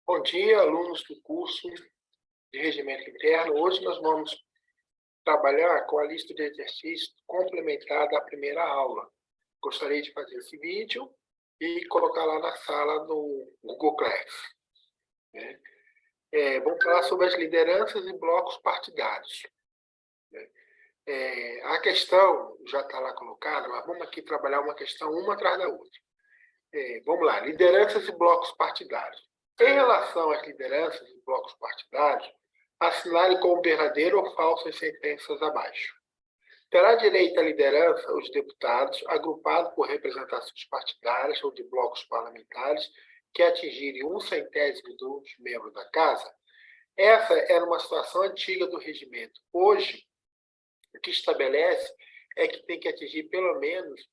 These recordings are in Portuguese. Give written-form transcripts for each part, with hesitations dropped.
Bom dia, alunos do curso de Regimento Interno. Hoje nós vamos trabalhar com a lista de exercícios complementar da primeira aula. Gostaria de fazer esse vídeo e colocar lá na sala no Google Class. Vamos falar sobre as lideranças e blocos partidários. A questão já está lá colocada, mas vamos aqui trabalhar uma questão uma atrás da outra. Vamos lá, lideranças e blocos partidários. Em relação às lideranças e blocos partidários, assinale como verdadeiro ou falso as sentenças abaixo. Terá direito à liderança os deputados agrupados por representações partidárias ou de blocos parlamentares que atingirem 1/100º dos membros da Casa? Essa era uma situação antiga do regimento. Hoje, o que estabelece é que tem que atingir pelo menos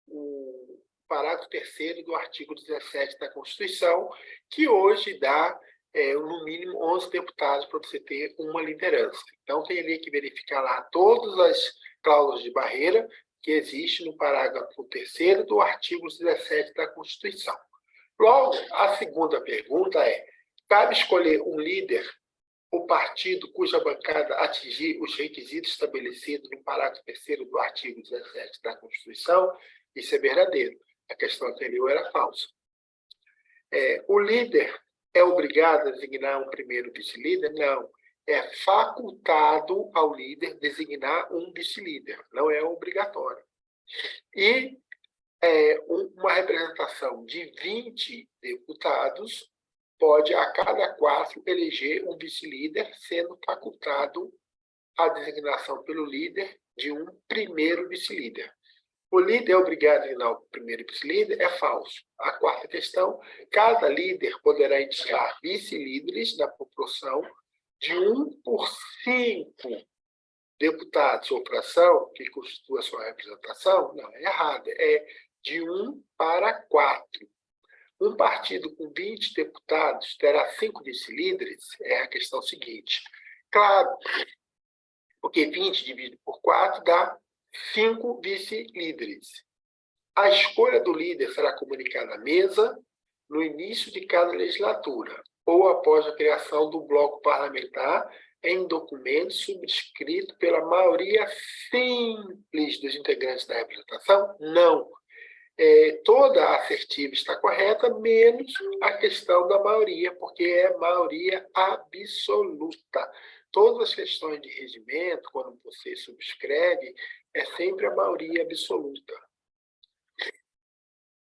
o parágrafo 3º do artigo 17 da Constituição, que hoje dá, no mínimo, 11 deputados para você ter uma liderança. Então, teria que verificar lá todas as cláusulas de barreira que existem no parágrafo 3º do artigo 17 da Constituição. Logo, a segunda pergunta é: cabe escolher um líder ou partido cuja bancada atingir os requisitos estabelecidos no parágrafo 3º do artigo 17 da Constituição? Isso é verdadeiro. A questão anterior era falsa. O líder é obrigado a designar um primeiro vice-líder? Não. É facultado ao líder designar um vice-líder. Não é obrigatório. E uma representação de 20 deputados pode, a cada 4, eleger um vice-líder, sendo facultado a designação pelo líder de um primeiro vice-líder. O líder é obrigado a designar o primeiro vice-líder? É falso. A quarta questão: cada líder poderá indicar vice-líderes na proporção de 1 por 5 deputados ou fração, que constitua a sua representação? Não, é errado. É de 1 para 4. Um partido com 20 deputados terá 5 vice-líderes? É a questão seguinte. Claro, porque 20 dividido por 4 dá 5 vice-líderes. A escolha do líder será comunicada à mesa no início de cada legislatura ou após a criação do bloco parlamentar em documento subscrito pela maioria simples dos integrantes da representação? Não. Toda a assertiva está correta, menos a questão da maioria, porque é maioria absoluta. Todas as questões de regimento, quando você subscreve, é sempre a maioria absoluta.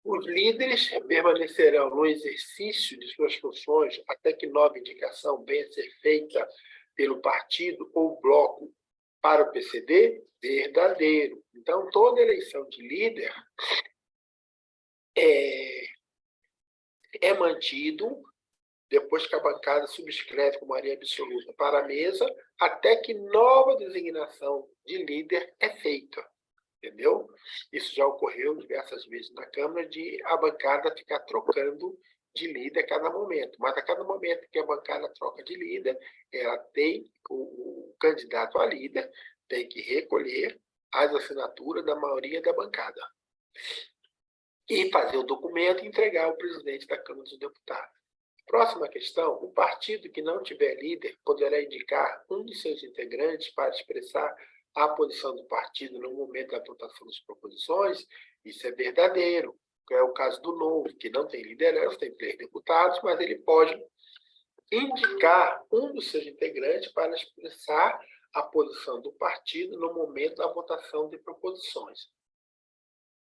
Os líderes permanecerão no exercício de suas funções até que nova indicação venha a ser feita pelo partido ou bloco para o PCD? Verdadeiro. Então, toda eleição de líder é mantido depois que a bancada subscreve com maioria absoluta para a mesa, até que nova designação de líder é feita. Entendeu? Isso já ocorreu diversas vezes na Câmara, de a bancada ficar trocando de líder a cada momento. Mas a cada momento que a bancada troca de líder, ela tem, o candidato a líder tem que recolher as assinaturas da maioria da bancada e fazer o documento e entregar ao presidente da Câmara dos Deputados. Próxima questão: o partido que não tiver líder poderá indicar um de seus integrantes para expressar a posição do partido no momento da votação das proposições? Isso é verdadeiro. É o caso do Novo, que não tem liderança, tem 3 deputados, mas ele pode indicar um dos seus integrantes para expressar a posição do partido no momento da votação de proposições.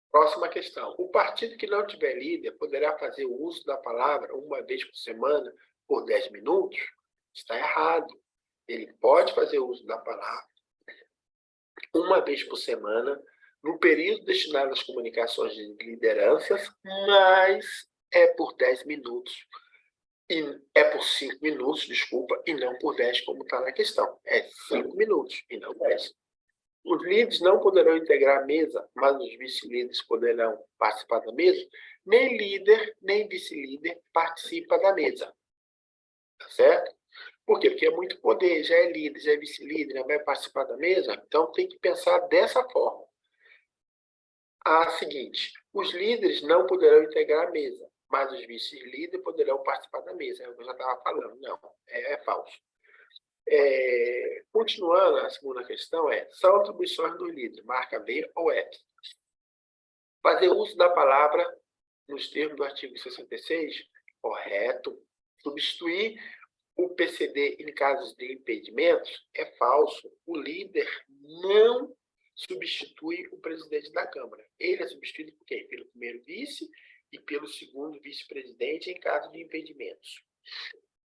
Próxima questão: o partido que não tiver líder poderá fazer o uso da palavra uma vez por semana por 10 minutos? Está errado. Ele pode fazer uso da palavra uma vez por semana, no período destinado às comunicações de lideranças, mas é por 10 minutos. É por 5 minutos, desculpa, e não por 10, como está na questão. É 5 minutos e não 10. Os líderes não poderão integrar a mesa, mas os vice-líderes poderão participar da mesa. Nem líder, nem vice-líder participa da mesa. Tá certo? Por quê? Porque é muito poder, já é líder, já é vice-líder, já vai participar da mesa, então tem que pensar dessa forma. A seguinte: os líderes não poderão integrar a mesa, mas os vice-líderes poderão participar da mesa. É o que eu já estava falando. Não, é falso. Continuando, a segunda questão são atribuições do líder, marca B ou F. Fazer uso da palavra nos termos do artigo 66, correto. Substituir o PCD em casos de impedimentos é falso. O líder não substitui o presidente da Câmara. Ele é substituído por quem? Pelo primeiro vice e pelo segundo vice-presidente em caso de impedimentos.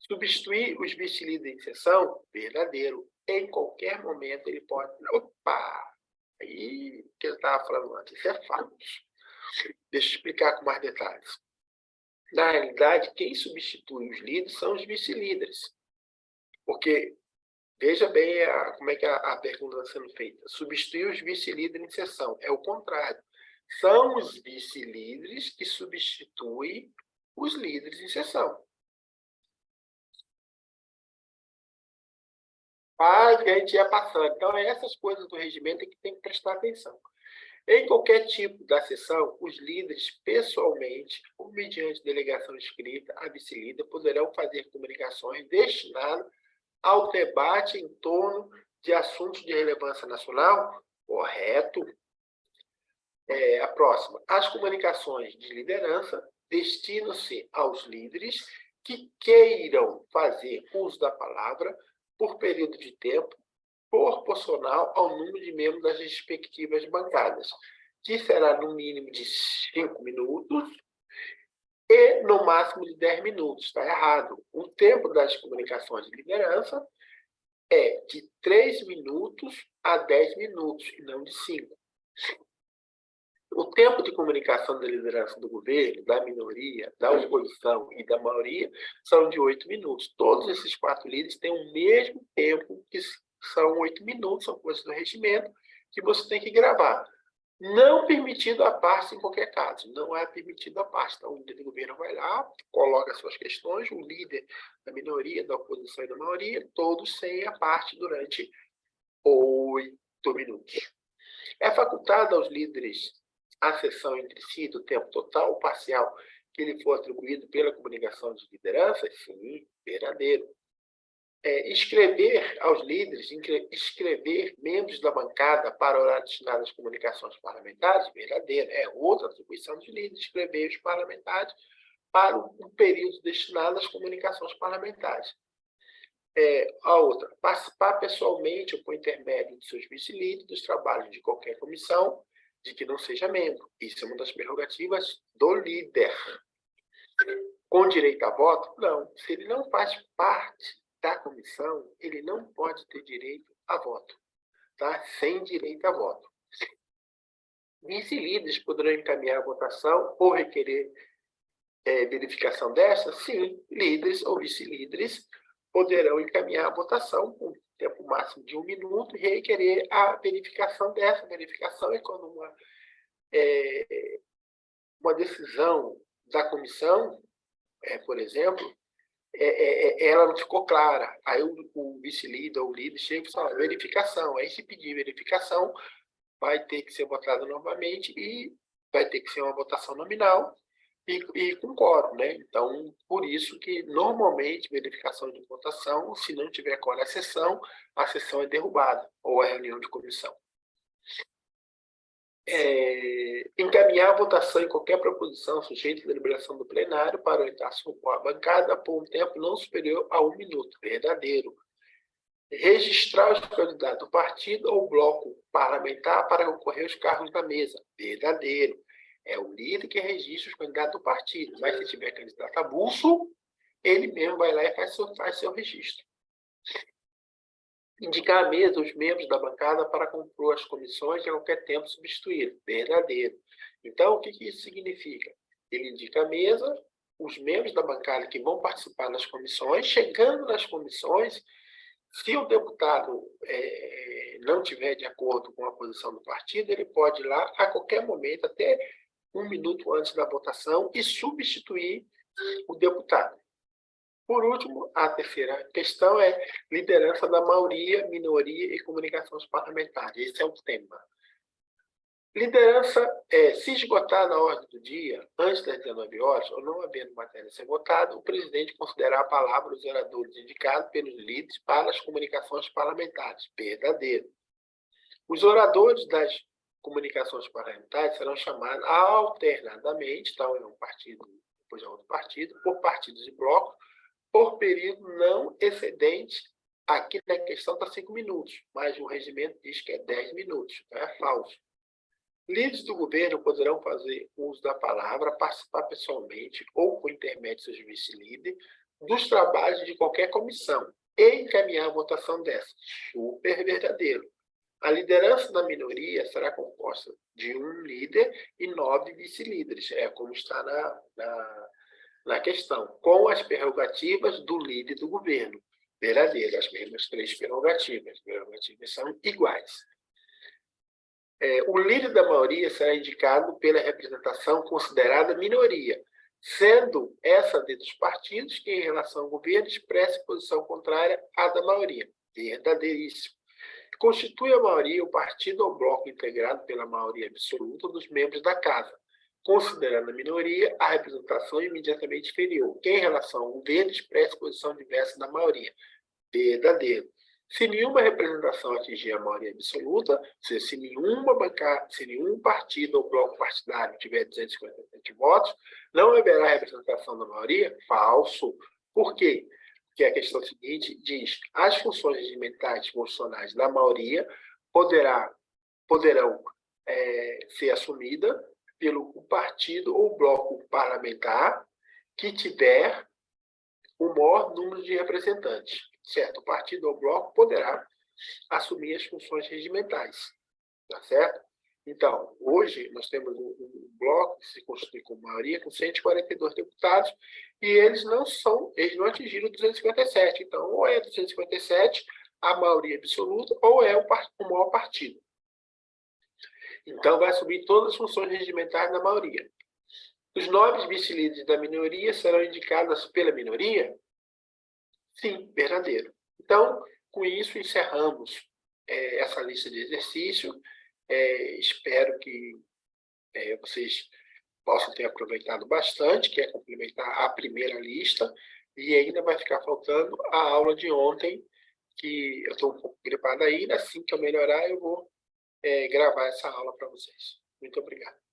Substituir os vice-líderes em sessão? Verdadeiro. Em qualquer momento ele pode... Opa! Aí o que eu estava falando antes, isso é falso. Deixa eu explicar com mais detalhes. Na realidade, quem substitui os líderes são os vice-líderes. Porque, veja bem como é que a pergunta está sendo feita. Substituir os vice-líderes em sessão. É o contrário. São os vice-líderes que substituem os líderes em sessão. Mas a gente ia passando. Então, essas coisas do regimento é que tem que prestar atenção. Em qualquer tipo da sessão, os líderes, pessoalmente ou mediante delegação escrita a vice-líder, poderão fazer comunicações destinadas ao debate em torno de assuntos de relevância nacional? Correto. A próxima. As comunicações de liderança destinam-se aos líderes que queiram fazer uso da palavra por período de tempo proporcional ao número de membros das respectivas bancadas, que será no mínimo de 5 minutos e no máximo de 10 minutos. Está errado. O tempo das comunicações de liderança é de 3 minutos a 10 minutos, e não de 5. O tempo de comunicação da liderança do governo, da minoria, da oposição e da maioria são de 8 minutos. Todos esses 4 líderes têm o mesmo tempo, que são 8 minutos, são coisas do regimento, que você tem que gravar. Não permitido a parte em qualquer caso, não é permitido a parte. Então, o líder do governo vai lá, coloca suas questões, o líder da minoria, da oposição e da maioria, todos sem a parte durante 8 minutos. É facultado aos líderes a sessão entre si do tempo total ou parcial que lhe for atribuído pela comunicação de liderança? Sim, verdadeiro. Escrever aos líderes, escrever membros da bancada para horário destinado às comunicações parlamentares? Verdadeiro. É outra atribuição dos líderes, escrever os parlamentares para um período destinado às comunicações parlamentares. A outra, participar pessoalmente ou por intermédio de seus vice-líderes dos trabalhos de qualquer comissão de que não seja membro. Isso é uma das prerrogativas do líder. Com direito a voto? Não. Se ele não faz parte da comissão, ele não pode ter direito a voto. Tá? Sem direito a voto. Vice-líderes poderão encaminhar a votação ou requerer verificação dessa? Sim, líderes ou vice-líderes poderão encaminhar a votação com tempo máximo de 1 minuto e requerer a verificação dessa. Verificação é quando uma decisão da comissão, por exemplo, ela não ficou clara. Aí o vice-líder ou o líder chega e fala, verificação. Aí se pedir verificação, vai ter que ser votado novamente e vai ter que ser uma votação nominal e com quórum, né? Então, por isso que, normalmente, verificação de votação, se não tiver quórum a sessão é derrubada, ou a reunião de comissão. Encaminhar a votação em qualquer proposição sujeita à deliberação do plenário para orientar a bancada por um tempo não superior a 1 minuto. Verdadeiro. Registrar os candidatos do partido ou bloco parlamentar para concorrer aos cargos da mesa. Verdadeiro. É o líder que registra os candidatos do partido. Mas se tiver candidato avulso, ele mesmo vai lá e faz seu registro. Indicar à mesa os membros da bancada para compor as comissões e a qualquer tempo substituir. Verdadeiro. Então, o que isso significa? Ele indica à mesa os membros da bancada que vão participar das comissões. Chegando nas comissões, se o deputado não tiver de acordo com a posição do partido, ele pode ir lá a qualquer momento, até 1 minuto antes da votação, e substituir o deputado. Por último, a terceira questão é liderança da maioria, minoria e comunicações parlamentares. Esse é o tema. Liderança se esgotar na ordem do dia, antes das 19 horas, ou não havendo matéria a ser votada, o presidente considerar a palavra dos oradores indicados pelos líderes para as comunicações parlamentares. Verdadeiro. Os oradores das comunicações parlamentares serão chamados alternadamente, então é um partido, depois é outro partido, por partidos e blocos, por período não excedente, aqui na questão está 5 minutos, mas o regimento diz que é 10 minutos, então é falso. Líderes do governo poderão fazer uso da palavra, participar pessoalmente ou por intermédio de seus vice-líderes dos trabalhos de qualquer comissão e encaminhar a votação dessa. Super verdadeiro. A liderança da minoria será composta de um líder e 9 vice-líderes, como está na questão, com as prerrogativas do líder do governo. Verdadeiro, as mesmas 3 prerrogativas. As prerrogativas são iguais. O líder da maioria será indicado pela representação considerada minoria, sendo essa dos partidos que, em relação ao governo, expressa posição contrária à da maioria. Verdadeiríssimo. Constitui a maioria o partido ou bloco integrado pela maioria absoluta dos membros da Casa, considerando a minoria a representação imediatamente inferior, que, em relação ao governo, expressa posição diversa da maioria. Verdadeiro. Se nenhuma representação atingir a maioria absoluta, se nenhum partido ou bloco partidário tiver 257 votos, não haverá representação da maioria? Falso. Por quê? Porque a questão seguinte diz: as funções regimentais constitucionais da maioria poderão ser assumidas pelo partido ou bloco parlamentar que tiver o maior número de representantes. Certo? O partido ou bloco poderá assumir as funções regimentais. Tá certo? Então, hoje, nós temos um bloco que se constitui com maioria, com 142 deputados, e eles não atingiram 257. Então, ou é 257, a maioria absoluta, ou é o maior partido. Então, vai assumir todas as funções regimentais da maioria. Os 9 vice-líderes da minoria serão indicados pela minoria? Sim, verdadeiro. Então, com isso, encerramos essa lista de exercício. Espero que vocês possam ter aproveitado bastante, que é complementar a primeira lista, e ainda vai ficar faltando a aula de ontem, que eu estou um pouco gripado ainda. Assim que eu melhorar, eu vou gravar essa aula para vocês. Muito obrigado.